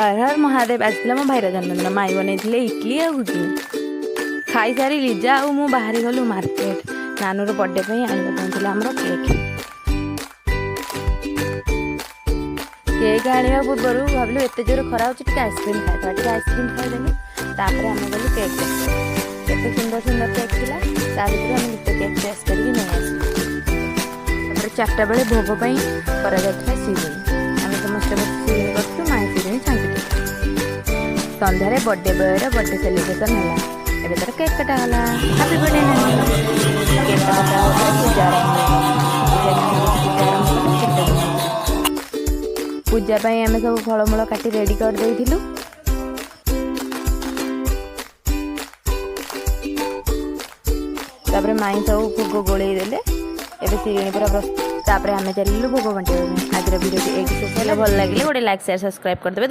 हर हर महादेव आसला मो भाईर जन्मदिन माई बन इडली आ घुगनी खाई सारी लिजा और मु बाहरी गलु मार्केट नानूर बर्थडे पे आने आमर केक आने पूर्वर भाविलु एत जोर खरा हो आइसक्रीम खाई आइसक्रीम खाईदेलु तापर आम गलु केक केते सुंदर सुंदर केक थिला ता भीतर आम गोटे केक टेस्ट करके नहीं आस चार्टा बेले भोग करा सिरी आम समस्त सिरी कर माई सिरी छांकी संध्यारे बर्थडे बॉयर बर्थडे सेलिब्रेशन है एबे तर केक कटागला हैप्पी बर्थडे नानी केक कटा पूजा आम सब फलमूल काटी रेडी कर देइथिलु तापर माई सब भोग गोले देले एबे सिरिणी पूरा प्रस्तुत तापर आम चलू भोग बंटे आज वीडियो एक भल लगे गोटे लाइक शेयर सब्सक्राइब कर देबे।